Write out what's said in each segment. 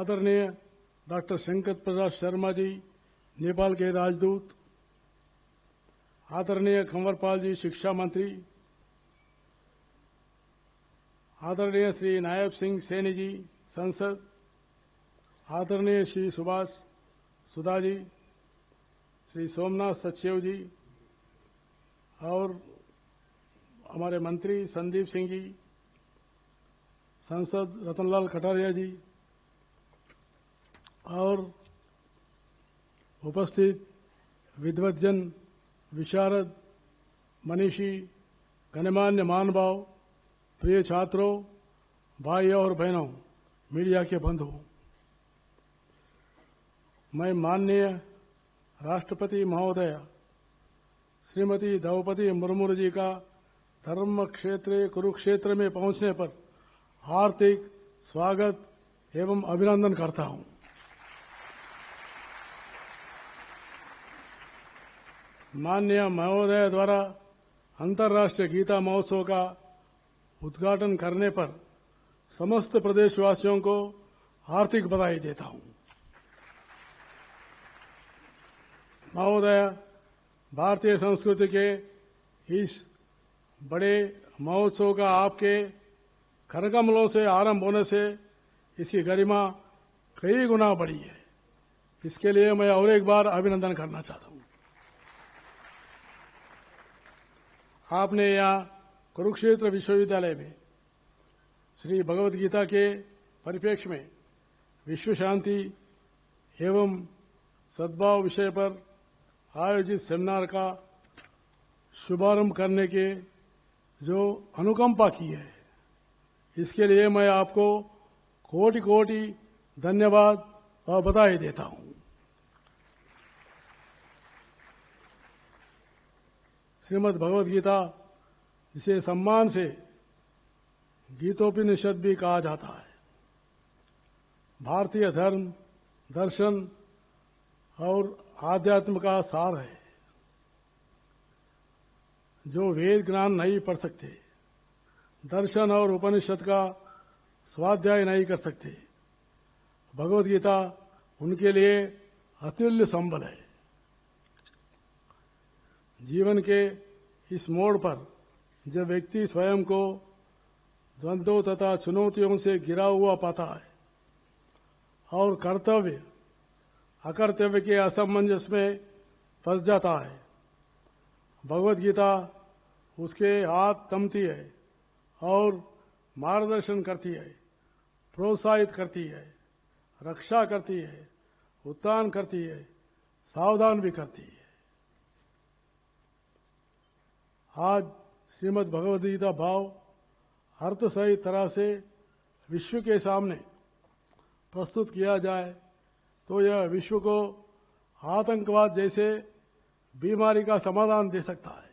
आदरणीय डॉक्टर शंकर प्रसाद शर्मा जी, नेपाल के राजदूत, आदरणीय कंवरपाल जी, शिक्षा मंत्री, आदरणीय श्री नायब सिंह सैनी जी, संसद, आदरणीय श्री सुभाष सुधा जी, श्री सोमनाथ सचदेव जी और हमारे मंत्री संदीप सिंह जी, सांसद रतनलाल कटारिया जी और उपस्थित विद्वज्जन, विशारद, मनीषी, गणमान्य महानुभाव, प्रिय छात्रों, भाइयों और बहनों, मीडिया के बंधुओं, मैं माननीय राष्ट्रपति महोदय श्रीमती द्रौपदी मुर्मू जी का धर्म क्षेत्र कुरुक्षेत्र में पहुंचने पर हार्दिक स्वागत एवं अभिनंदन करता हूं। माननीय महोदय द्वारा अंतर्राष्ट्रीय गीता महोत्सव का उद्घाटन करने पर समस्त प्रदेशवासियों को हार्दिक बधाई देता हूं। महोदय, भारतीय संस्कृति के इस बड़े महोत्सव का आपके करकमलों से आरंभ होने से इसकी गरिमा कई गुना बढ़ी है। इसके लिए मैं और एक बार अभिनंदन करना चाहता हूं। आपने यहाँ कुरुक्षेत्र विश्वविद्यालय में श्री भगवद गीता के परिप्रेक्ष्य में विश्व शांति एवं सद्भाव विषय पर आयोजित सेमिनार का शुभारंभ करने के जो अनुकंपा की है, इसके लिए मैं आपको कोटि कोटि धन्यवाद और बधाई देता हूं। श्रीमद् भगवद गीता, जिसे सम्मान से गीतोपनिषद भी कहा जाता है, भारतीय धर्म, दर्शन और आध्यात्म का सार है। जो वेद ज्ञान नहीं पढ़ सकते, दर्शन और उपनिषद का स्वाध्याय नहीं कर सकते, भगवद गीता उनके लिए अतुल्य संबल है। जीवन के इस मोड़ पर जब व्यक्ति स्वयं को द्वंद्वों तथा चुनौतियों से घिरा हुआ पाता है और कर्तव्य अकर्तव्य के असमंजस में फंस जाता है, भगवद गीता उसके हाथ थामती है और मार्गदर्शन करती है, प्रोत्साहित करती है, रक्षा करती है, उत्थान करती है, सावधान भी करती है। आज श्रीमद् भगवद गीता भाव अर्थ सही तरह से विश्व के सामने प्रस्तुत किया जाए तो यह विश्व को आतंकवाद जैसे बीमारी का समाधान दे सकता है।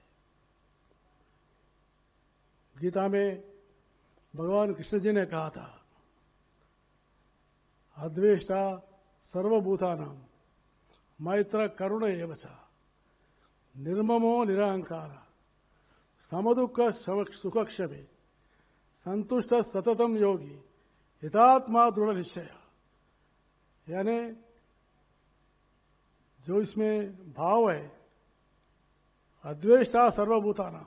गीता में भगवान कृष्ण जी ने कहा था, अद्वेष्टा सर्वभूतानां मैत्र करुण एव च निर्ममो निरहंकार समदुःख सुखक्षमे संतुष्ट सततम योगी हितात्मा दृढ़ निश्चय। यानी जो इसमें भाव है, अद्वेष्टा सर्वभूतानां,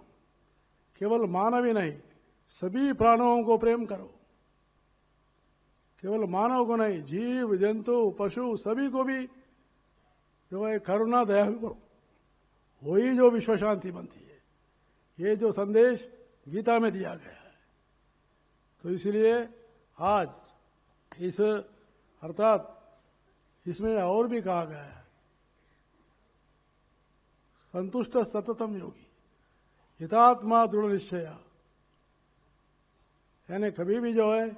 केवल मानव ही नहीं सभी प्राणों को प्रेम करो। केवल मानव को नहीं, जीव जंतु पशु सभी को भी जो है करुणा दया करो, वही जो विश्व शांति बनती है। ये जो संदेश गीता में दिया गया है, तो इसलिए आज इस अर्थात इसमें और भी कहा गया है, संतुष्ट सततम योगी हितात्मा दृढ़ निश्चय। यानी कभी भी जो है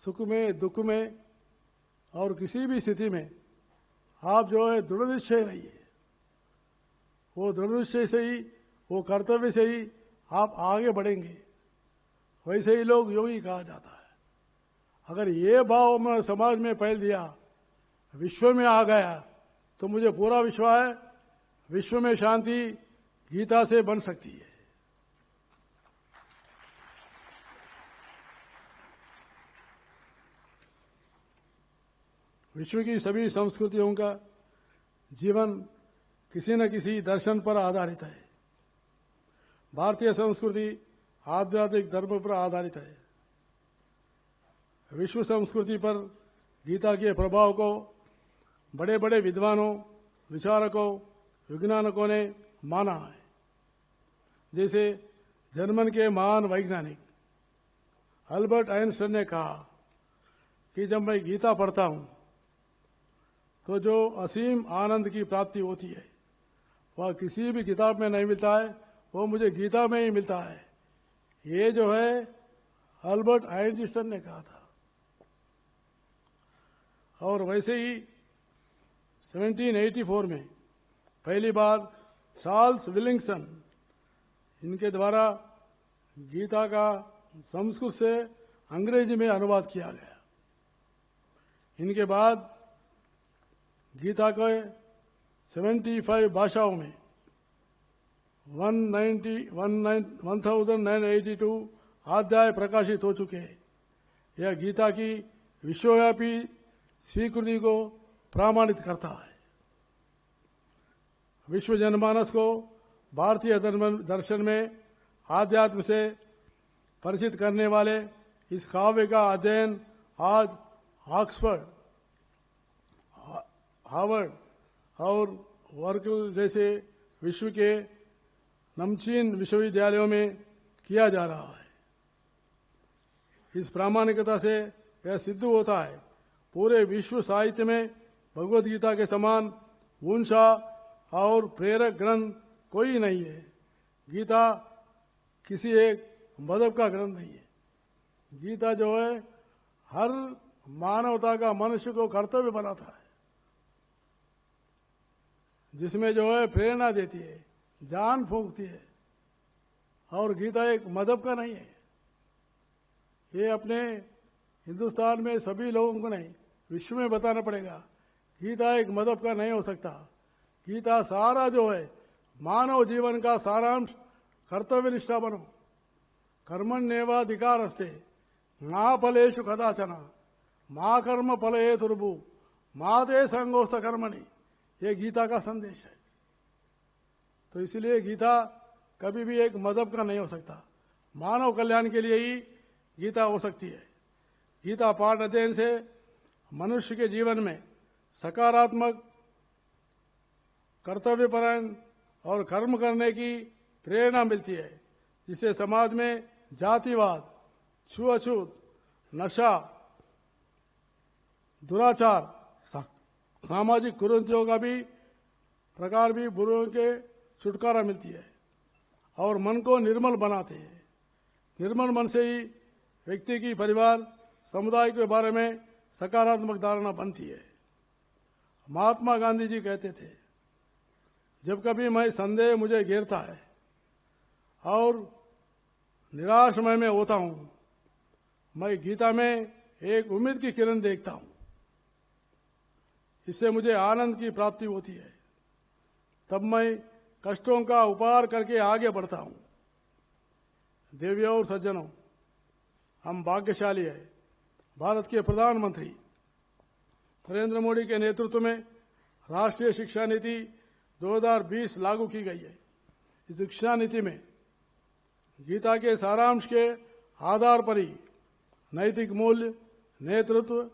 सुख में दुख में और किसी भी स्थिति में आप जो है दृढ़ निश्चय रहिए। वो दृढ़ निश्चय से ही, वो कर्तव्य से ही आप आगे बढ़ेंगे। वैसे ही लोग योगी कहा जाता है। अगर ये भाव मैं समाज में फैल दिया, विश्व में आ गया, तो मुझे पूरा विश्वास है विश्व में शांति गीता से बन सकती है। विश्व की सभी संस्कृतियों का जीवन किसी न किसी दर्शन पर आधारित है। भारतीय संस्कृति आध्यात्मिक धर्म पर आधारित है। विश्व संस्कृति पर गीता के प्रभाव को बड़े बड़े विद्वानों, विचारकों, वैज्ञानिकों ने माना है। जैसे जर्मन के महान वैज्ञानिक अल्बर्ट आइंस्टाइन ने कहा कि जब मैं गीता पढ़ता हूं तो जो असीम आनंद की प्राप्ति होती है वह किसी भी किताब में नहीं मिलता है, वो मुझे गीता में ही मिलता है। ये जो है अल्बर्ट आइंस्टाइन ने कहा था। और वैसे ही 1784 में पहली बार चार्ल्स विलिंगसन इनके द्वारा गीता का संस्कृत से अंग्रेजी में अनुवाद किया गया। इनके बाद गीता के 75 भाषाओं में 1982 अध्याय प्रकाशित हो चुके हैं। यह गीता की विश्वव्यापी स्वीकृति को प्रमाणित करता है। विश्व जनमानस को भारतीय दर्शन में आध्यात्म से परिचित करने वाले इस काव्य का अध्ययन आज ऑक्सफोर्ड, हार्वर्ड और वर्कल जैसे विश्व के नमचीन विश्वविद्यालयों में किया जा रहा है। इस प्रामाणिकता से यह सिद्ध होता है पूरे विश्व साहित्य में भगवद गीता के समान ऊंचा और प्रेरक ग्रंथ कोई नहीं है। गीता किसी एक मजहब का ग्रंथ नहीं है। गीता जो है हर मानवता का मनुष्य को कर्तव्य बनाता है, जिसमें जो है प्रेरणा देती है, जान फूंकती है। और गीता एक मजहब का नहीं है। ये अपने हिंदुस्तान में सभी लोगों को नहीं, विश्व में बताना पड़ेगा। गीता एक मजहब का नहीं हो सकता। गीता सारा जो है मानव जीवन का सारांश। कर्तव्य निष्ठा बनो, कर्मण्येवाधिकारस्ते मा फलेषु कदाचन मा कर्म फल हेतुर्भु मा ते संगोस्त कर्मणि। ये गीता का संदेश है। तो इसलिए गीता कभी भी एक मजहब का नहीं हो सकता। मानव कल्याण के लिए ही गीता हो सकती है। गीता पाठ अध्ययन से मनुष्य के जीवन में सकारात्मक, कर्तव्यपरायण और कर्म करने की प्रेरणा मिलती है, जिससे समाज में जातिवाद, छूअछूत, नशा, दुराचार, सामाजिक कुरीतियों का भी प्रकार भी बुरों के छुटकारा मिलती है और मन को निर्मल बनाते हैं। निर्मल मन से ही व्यक्ति की, परिवार, समुदाय के बारे में सकारात्मक धारणा बनती है। महात्मा गांधी जी कहते थे, जब कभी मैं संदेह मुझे घेरता है और निराशमय में होता हूं, मैं गीता में एक उम्मीद की किरण देखता हूं। इससे मुझे आनंद की प्राप्ति होती है। तब मैं कष्टों का उपहार करके आगे बढ़ता हूं। देवियों और सज्जनों, हम भाग्यशाली है। भारत के प्रधानमंत्री नरेंद्र मोदी के नेतृत्व में राष्ट्रीय शिक्षा नीति 2020 लागू की गई है। इस शिक्षा नीति में गीता के सारांश के आधार पर ही नैतिक मूल्य, नेतृत्व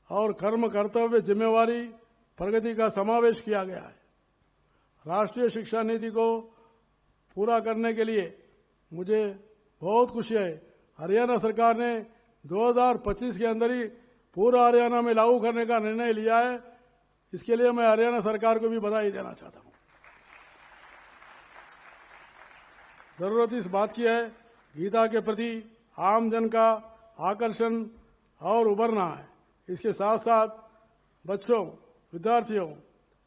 और कर्म, कर्तव्य, जिम्मेवारी, प्रगति का समावेश किया गया है। राष्ट्रीय शिक्षा नीति को पूरा करने के लिए मुझे बहुत खुशी है। हरियाणा सरकार ने 2025 के अंदर ही पूरा हरियाणा में लागू करने का निर्णय लिया है। इसके लिए मैं हरियाणा सरकार को भी बधाई देना चाहता हूं। जरूरत इस बात की है, गीता के प्रति आम जन का आकर्षण और उभरना है। इसके साथ साथ बच्चों, विद्यार्थियों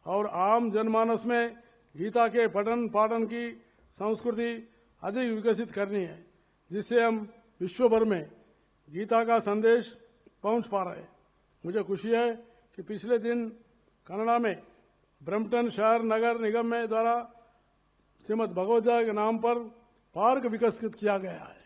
और आम जनमानस में गीता के पठन पाठन की संस्कृति अधिक विकसित करनी है, जिससे हम विश्व भर में गीता का संदेश पहुंच पा रहे हैं। मुझे खुशी है कि पिछले दिन कनाडा में ब्रम्पटन शहर नगर निगम में द्वारा श्रीमद् भगवद गीता के नाम पर पार्क विकसित किया गया है।